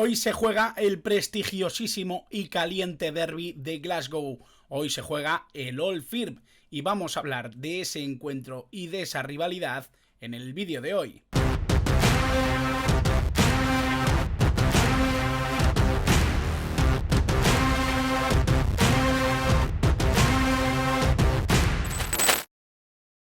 Hoy se juega el prestigiosísimo y caliente derbi de Glasgow. Hoy se juega el Old Firm y vamos a hablar de ese encuentro y de esa rivalidad en el vídeo de hoy.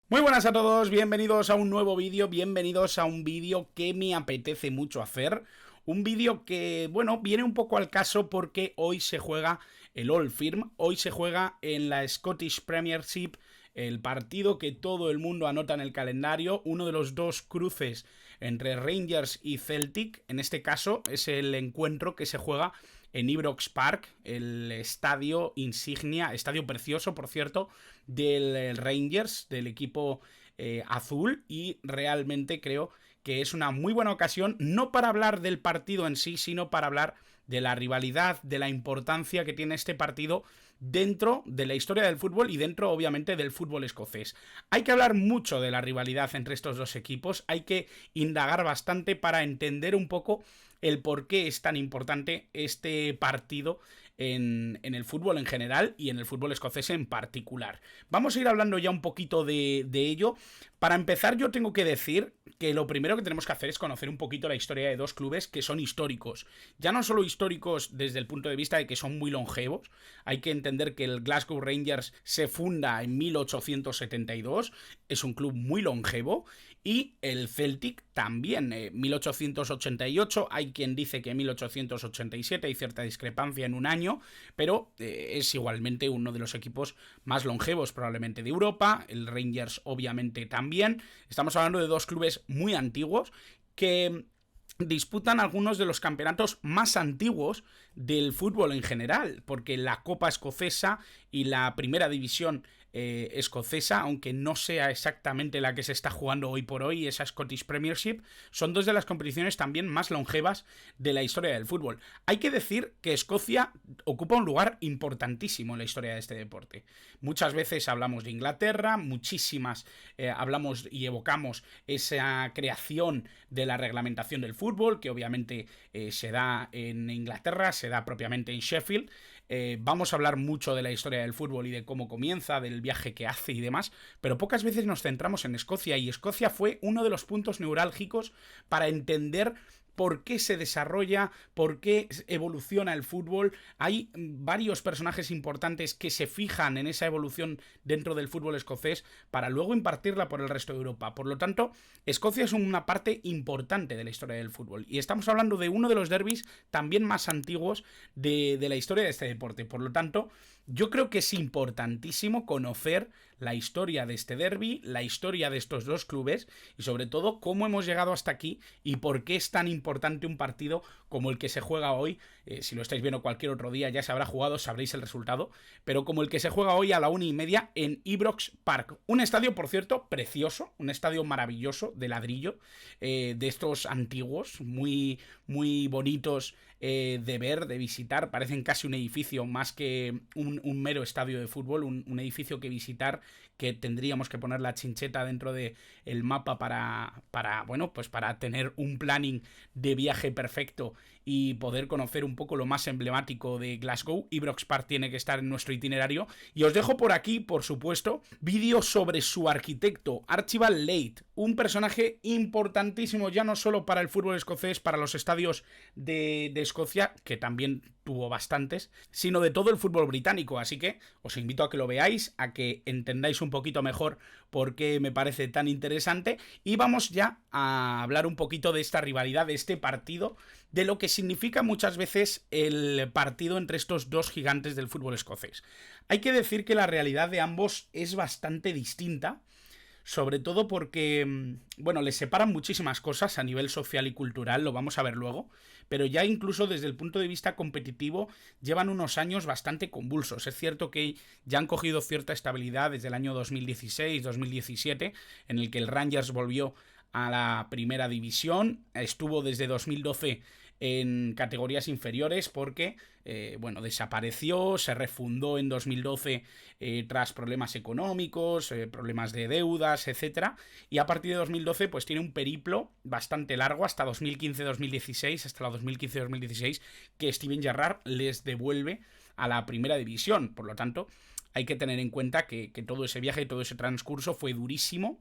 Muy buenas a todos, bienvenidos a un nuevo vídeo, bienvenidos a un vídeo que me apetece mucho hacer. Un vídeo que, bueno, viene un poco al caso porque hoy se juega el Old Firm, hoy se juega en la Scottish Premiership, el partido que todo el mundo anota en el calendario, uno de los dos cruces entre Rangers y Celtic. En este caso es el encuentro que se juega en Ibrox Park, el estadio insignia, estadio precioso, por cierto, del Rangers, del equipo azul, y realmente creo que es una muy buena ocasión, no para hablar del partido en sí, sino para hablar de la rivalidad, de la importancia que tiene este partido dentro de la historia del fútbol y dentro, obviamente, del fútbol escocés. Hay que hablar mucho de la rivalidad entre estos dos equipos, hay que indagar bastante para entender un poco el por qué es tan importante este partido en el fútbol en general y en el fútbol escocés en particular. Vamos a ir hablando ya un poquito de ello. Para empezar, yo tengo que decir que lo primero que tenemos que hacer es conocer un poquito la historia de dos clubes que son históricos. Ya no solo históricos desde el punto de vista de que son muy longevos, hay que entender que el Glasgow Rangers se funda en 1872, es un club muy longevo, y el Celtic también, 1888, hay quien dice que 1887, hay cierta discrepancia en un año, pero es igualmente uno de los equipos más longevos probablemente de Europa, el Rangers obviamente también. Estamos hablando de dos clubes muy antiguos que disputan algunos de los campeonatos más antiguos del fútbol en general, porque la Copa Escocesa y la Primera División escocesa, aunque no sea exactamente la que se está jugando hoy por hoy, esa Scottish Premiership, son dos de las competiciones también más longevas de la historia del fútbol. Hay que decir que Escocia ocupa un lugar importantísimo en la historia de este deporte. Muchas veces hablamos de Inglaterra, muchísimas hablamos y evocamos esa creación de la reglamentación del fútbol, que obviamente se da en Inglaterra, se da propiamente en Sheffield. Vamos a hablar mucho de la historia del fútbol y de cómo comienza, del viaje que hace y demás, pero pocas veces nos centramos en Escocia, y Escocia fue uno de los puntos neurálgicos para entender por qué se desarrolla, por qué evoluciona el fútbol. Hay varios personajes importantes que se fijan en esa evolución dentro del fútbol escocés para luego impartirla por el resto de Europa. Por lo tanto, Escocia es una parte importante de la historia del fútbol, y estamos hablando de uno de los derbis también más antiguos de la historia de este deporte. Por lo tanto, yo creo que es importantísimo conocer la historia de este derbi, la historia de estos dos clubes y sobre todo cómo hemos llegado hasta aquí y por qué es tan importante un partido como el que se juega hoy. Si lo estáis viendo cualquier otro día ya se habrá jugado, sabréis el resultado, pero como el que se juega hoy a la 1:30 en Ibrox Park. Un estadio, por cierto, precioso, un estadio maravilloso de ladrillo, de estos antiguos, muy, muy bonitos de ver, de visitar. Parecen casi un edificio más que un mero estadio de fútbol, un edificio que visitar, que tendríamos que poner la chincheta dentro del mapa bueno, pues para tener un planning de viaje perfecto y poder conocer un poco lo más emblemático de Glasgow. Ibrox Park tiene que estar en nuestro itinerario, y os dejo por aquí, por supuesto, vídeo sobre su arquitecto, Archibald Layth, un personaje importantísimo ya no solo para el fútbol escocés, para los estadios de Escocia, que también tuvo bastantes, sino de todo el fútbol británico. Así que os invito a que lo veáis, a que entendáis un poquito mejor por qué me parece tan interesante, y vamos ya a hablar un poquito de esta rivalidad, de este partido, de lo que significa muchas veces el partido entre estos dos gigantes del fútbol escocés. Hay que decir que la realidad de ambos es bastante distinta, sobre todo porque, bueno, les separan muchísimas cosas a nivel social y cultural, lo vamos a ver luego, pero ya incluso desde el punto de vista competitivo llevan unos años bastante convulsos. Es cierto que ya han cogido cierta estabilidad desde el año 2016-2017, en el que el Rangers volvió a la primera división, estuvo desde 2012 en categorías inferiores porque, bueno, desapareció, se refundó en 2012 tras problemas económicos, problemas de deudas, etcétera, y a partir de 2012 pues tiene un periplo bastante largo hasta 2015-2016, hasta la 2015-2016, que Steven Gerrard les devuelve a la primera división. Por lo tanto, hay que tener en cuenta que todo ese viaje, todo ese transcurso fue durísimo.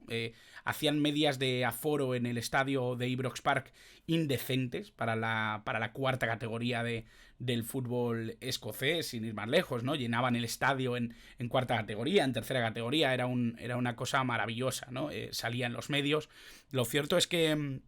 Hacían medias de aforo en el estadio de Ibrox Park indecentes para la cuarta categoría del fútbol escocés, sin ir más lejos, ¿no? Llenaban el estadio en cuarta categoría, en tercera categoría, era una cosa maravillosa, ¿no? Salía en los medios. Lo cierto es que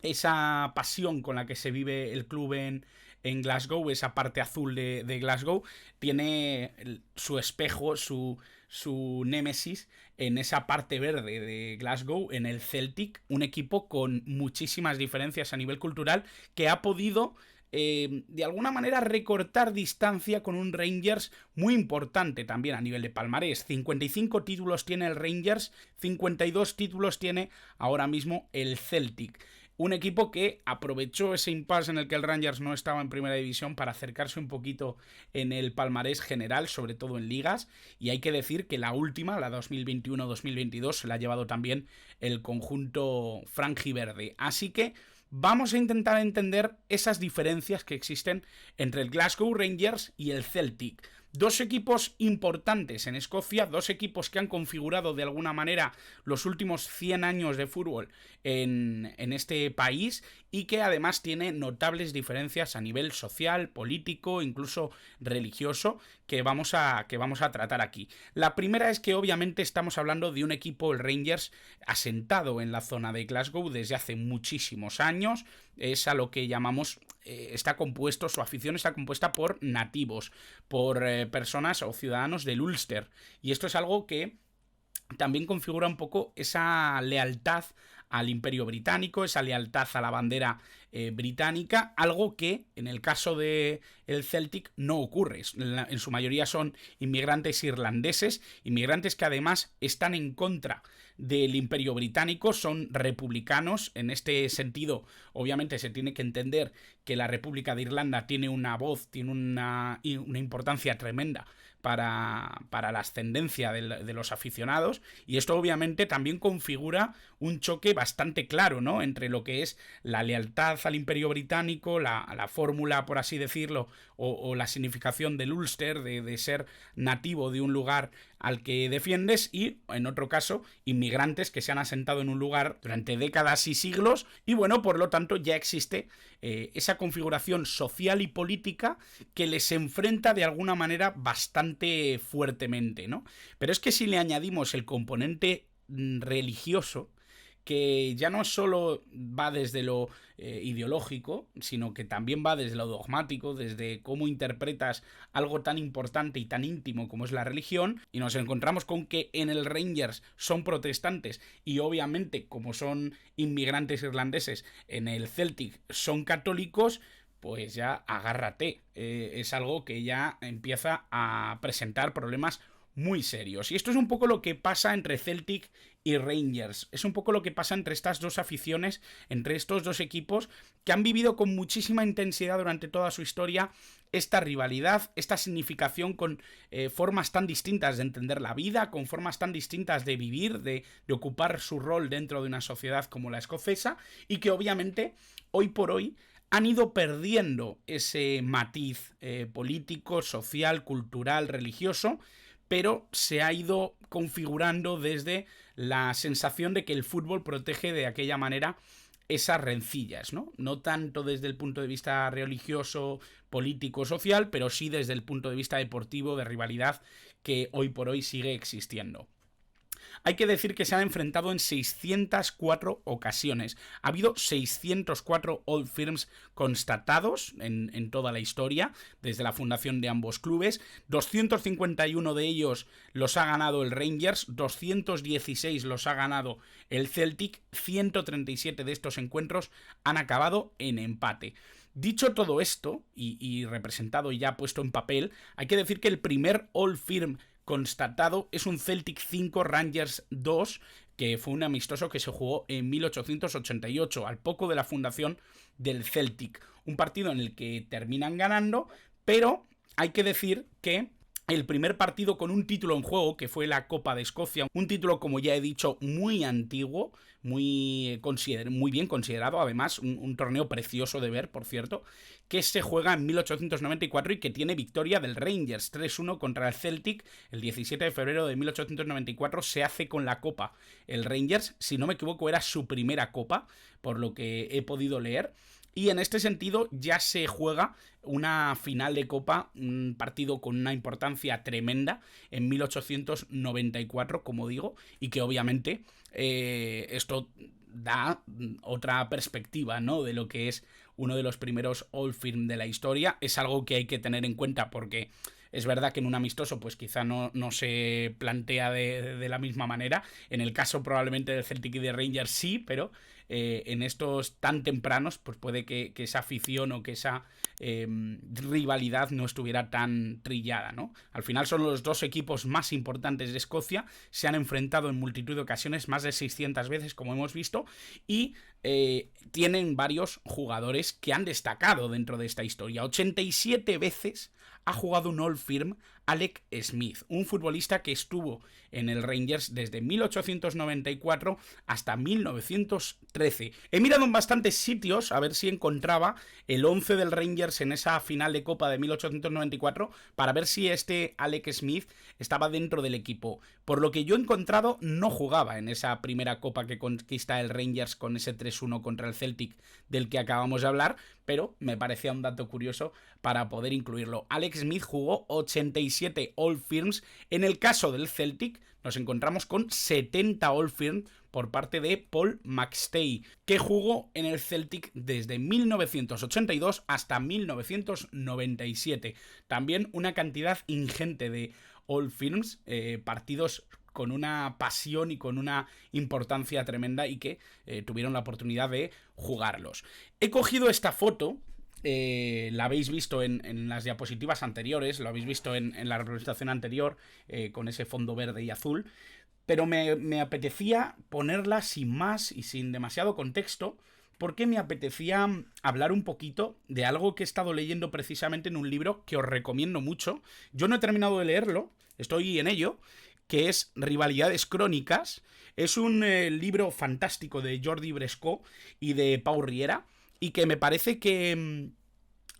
esa pasión con la que se vive el club en Glasgow, esa parte azul de Glasgow, tiene su espejo, su némesis en esa parte verde de Glasgow, en el Celtic, un equipo con muchísimas diferencias a nivel cultural que ha podido de alguna manera recortar distancia con un Rangers muy importante también a nivel de palmarés. 55 títulos tiene el Rangers, 52 títulos tiene ahora mismo el Celtic. Un equipo que aprovechó ese impasse en el que el Rangers no estaba en primera división para acercarse un poquito en el palmarés general, sobre todo en ligas, y hay que decir que la última, la 2021-2022, se la ha llevado también el conjunto franjiverde. Así que vamos a intentar entender esas diferencias que existen entre el Glasgow Rangers y el Celtic. Dos equipos importantes en Escocia, dos equipos que han configurado de alguna manera los últimos 100 años de fútbol en este país y que además tiene notables diferencias a nivel social, político, incluso religioso, que vamos a tratar aquí. La primera es que obviamente estamos hablando de un equipo, el Rangers, asentado en la zona de Glasgow desde hace muchísimos años. Es a lo que llamamos, su afición está compuesta por nativos, por personas o ciudadanos del Ulster. Y esto es algo que también configura un poco esa lealtad al Imperio Británico, esa lealtad a la bandera británica, algo que en el caso de el Celtic no ocurre. En su mayoría son inmigrantes irlandeses, inmigrantes que además están en contra del Imperio Británico, son republicanos. En este sentido, obviamente se tiene que entender que la República de Irlanda tiene una voz, tiene una importancia tremenda para la ascendencia de los aficionados, y esto obviamente también configura un choque bastante claro, ¿no?, entre lo que es la lealtad al Imperio Británico, la fórmula, por así decirlo, o la significación del Ulster, de ser nativo de un lugar al que defiendes, y en otro caso inmigrantes que se han asentado en un lugar durante décadas y siglos, y bueno, por lo tanto ya existe esa configuración social y política que les enfrenta de alguna manera bastante fuertemente, ¿no? Pero es que si le añadimos el componente religioso, que ya no solo va desde lo ideológico, sino que también va desde lo dogmático, desde cómo interpretas algo tan importante y tan íntimo como es la religión, y nos encontramos con que en el Rangers son protestantes y obviamente como son inmigrantes irlandeses en el Celtic son católicos, pues ya agárrate, es algo que ya empieza a presentar problemas muy serios. Y esto es un poco lo que pasa entre Celtic y Rangers. Es un poco lo que pasa entre estas dos aficiones, entre estos dos equipos que han vivido con muchísima intensidad durante toda su historia esta rivalidad, esta significación con formas tan distintas de entender la vida, con formas tan distintas de vivir, de ocupar su rol dentro de una sociedad como la escocesa, y que obviamente hoy por hoy han ido perdiendo ese matiz político, social, cultural, religioso, pero se ha ido configurando desde la sensación de que el fútbol protege de aquella manera esas rencillas, ¿no? No tanto desde el punto de vista religioso, político, social, pero sí desde el punto de vista deportivo, de rivalidad, que hoy por hoy sigue existiendo. Hay que decir que se han enfrentado en 604 ocasiones. Ha habido 604 Old Firms constatados en toda la historia, desde la fundación de ambos clubes. 251 de ellos los ha ganado el Rangers, 216 los ha ganado el Celtic, 137 de estos encuentros han acabado en empate. Dicho todo esto, y representado y ya puesto en papel, hay que decir que el primer Old Firm constatado es un Celtic 5 Rangers 2 que fue un amistoso que se jugó en 1888, al poco de la fundación del Celtic. Un partido en el que terminan ganando, pero hay que decir que el primer partido con un título en juego, que fue la Copa de Escocia, un título, como ya he dicho, muy antiguo, muy bien considerado, además, un torneo precioso de ver, por cierto, que se juega en 1894 y que tiene victoria del Rangers 3-1 contra el Celtic el 17 de febrero de 1894. Se hace con la Copa. El Rangers, si no me equivoco, era su primera Copa, por lo que he podido leer. Y en este sentido ya se juega una final de Copa, un partido con una importancia tremenda en 1894, como digo, y que obviamente esto da otra perspectiva, ¿no?, de lo que es uno de los primeros Old Firm de la historia. Es algo que hay que tener en cuenta porque es verdad que en un amistoso pues quizá no se plantea de la misma manera. En el caso probablemente del Celtic y de Rangers sí, pero en estos tan tempranos pues puede que esa afición o que esa rivalidad no estuviera tan trillada, ¿no? Al final son los dos equipos más importantes de Escocia, se han enfrentado en multitud de ocasiones, más de 600 veces como hemos visto, y tienen varios jugadores que han destacado dentro de esta historia. 87 veces ha jugado un Old Firm Alex Smith, un futbolista que estuvo en el Rangers desde 1894 hasta 1913. He mirado en bastantes sitios a ver si encontraba el 11 del Rangers en esa final de Copa de 1894 para ver si este Alex Smith estaba dentro del equipo. Por lo que yo he encontrado, no jugaba en esa primera Copa que conquista el Rangers con ese 3-1 contra el Celtic del que acabamos de hablar, pero me parecía un dato curioso para poder incluirlo. Alex Smith jugó 87 Old Firms. En el caso del Celtic nos encontramos con 70 Old Firms por parte de Paul McStay, que jugó en el Celtic desde 1982 hasta 1997. También una cantidad ingente de Old Firms, partidos con una pasión y con una importancia tremenda y que tuvieron la oportunidad de jugarlos. He cogido esta foto, la habéis visto en las diapositivas anteriores, lo habéis visto en la representación anterior, con ese fondo verde y azul, pero me apetecía ponerla sin más y sin demasiado contexto, porque me apetecía hablar un poquito de algo que he estado leyendo precisamente en un libro que os recomiendo mucho. Yo no he terminado de leerlo, estoy en ello, que es Rivalidades Crónicas. Es un libro fantástico de Jordi Brescó y de Pau Riera, y que me parece que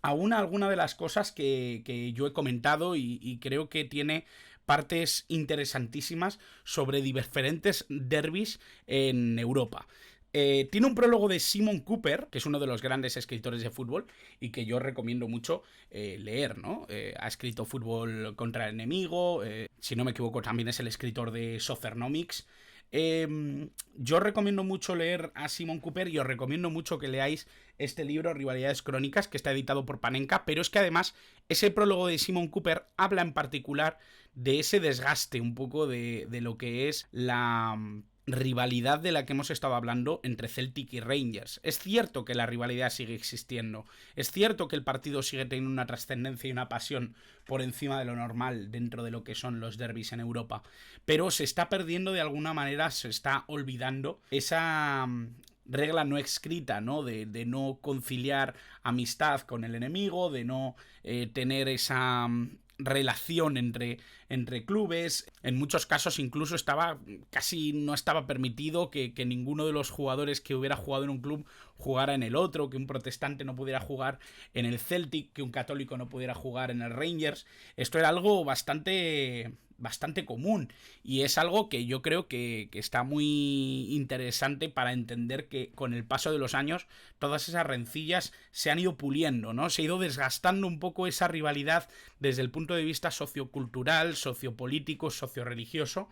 aúna alguna de las cosas que yo he comentado y creo que tiene partes interesantísimas sobre diferentes derbis en Europa. Tiene un prólogo de Simon Cooper, que es uno de los grandes escritores de fútbol y que yo recomiendo mucho leer, ¿no? Ha escrito Fútbol contra el enemigo, si no me equivoco también es el escritor de Soccernomics. Yo recomiendo mucho leer a Simon Cooper y os recomiendo mucho que leáis este libro, Rivalidades Crónicas, que está editado por Panenka, pero es que además ese prólogo de Simon Cooper habla en particular de ese desgaste un poco de lo que es la rivalidad de la que hemos estado hablando entre Celtic y Rangers. Es cierto que la rivalidad sigue existiendo, es cierto que el partido sigue teniendo una trascendencia y una pasión por encima de lo normal dentro de lo que son los derbis en Europa, pero se está perdiendo de alguna manera, se está olvidando esa regla no escrita, ¿no? De no conciliar amistad con el enemigo, de no tener esa relación entre clubes. En muchos casos incluso casi no estaba permitido que ninguno de los jugadores que hubiera jugado en un club jugara en el otro, que un protestante no pudiera jugar en el Celtic, que un católico no pudiera jugar en el Rangers. Esto era algo bastante común y es algo que yo creo que está muy interesante para entender que con el paso de los años todas esas rencillas se han ido puliendo, ¿no? Se ha ido desgastando un poco esa rivalidad desde el punto de vista sociocultural, sociopolítico, socioreligioso,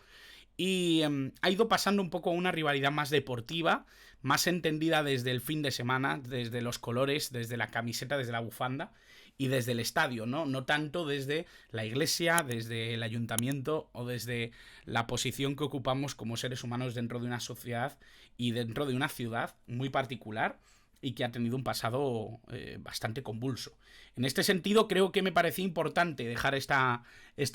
y ha ido pasando un poco a una rivalidad más deportiva, más entendida desde el fin de semana, desde los colores, desde la camiseta, desde la bufanda y desde el estadio, ¿no? No tanto desde la iglesia, desde el ayuntamiento o desde la posición que ocupamos como seres humanos dentro de una sociedad y dentro de una ciudad muy particular, y que ha tenido un pasado bastante convulso. En este sentido, creo que me parecía importante dejar esta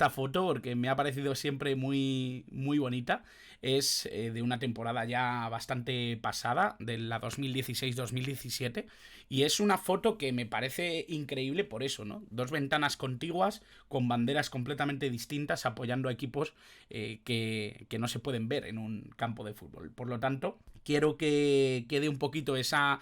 foto porque me ha parecido siempre muy, muy bonita. Es de una temporada ya bastante pasada, de la 2016-2017, y es una foto que me parece increíble por eso, ¿no? Dos ventanas contiguas con banderas completamente distintas apoyando a equipos que no se pueden ver en un campo de fútbol. Por lo tanto, quiero que quede un poquito esa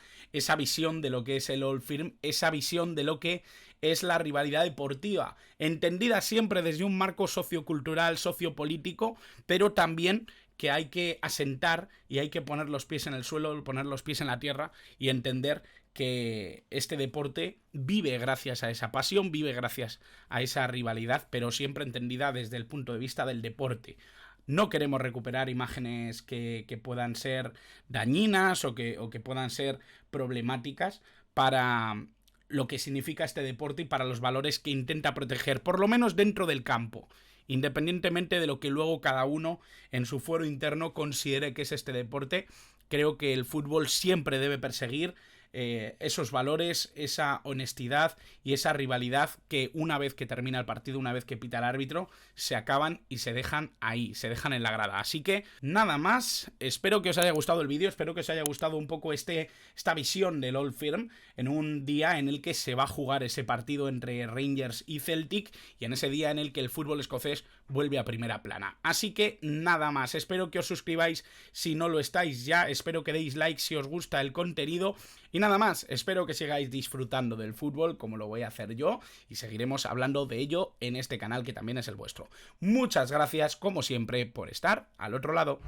visión de lo que es el Old Firm, esa visión de lo que es la rivalidad deportiva, entendida siempre desde un marco sociocultural, sociopolítico, pero también que hay que asentar y hay que poner los pies en el suelo, poner los pies en la tierra y entender que este deporte vive gracias a esa pasión, vive gracias a esa rivalidad, pero siempre entendida desde el punto de vista del deporte. No queremos recuperar imágenes que puedan ser dañinas o que puedan ser problemáticas para lo que significa este deporte y para los valores que intenta proteger, por lo menos dentro del campo, independientemente de lo que luego cada uno en su fuero interno considere que es este deporte. Creo que el fútbol siempre debe perseguir esos valores, esa honestidad y esa rivalidad que una vez que termina el partido, una vez que pita el árbitro, se acaban y se dejan ahí, se dejan en la grada. Así que nada más, espero que os haya gustado el vídeo, espero que os haya gustado un poco esta visión del Old Firm en un día en el que se va a jugar ese partido entre Rangers y Celtic y en ese día en el que el fútbol escocés vuelve a primera plana. Así que nada más, espero que os suscribáis si no lo estáis ya, espero que deis like si os gusta el contenido. Y nada más, espero que sigáis disfrutando del fútbol como lo voy a hacer yo y seguiremos hablando de ello en este canal que también es el vuestro. Muchas gracias como siempre por estar al otro lado.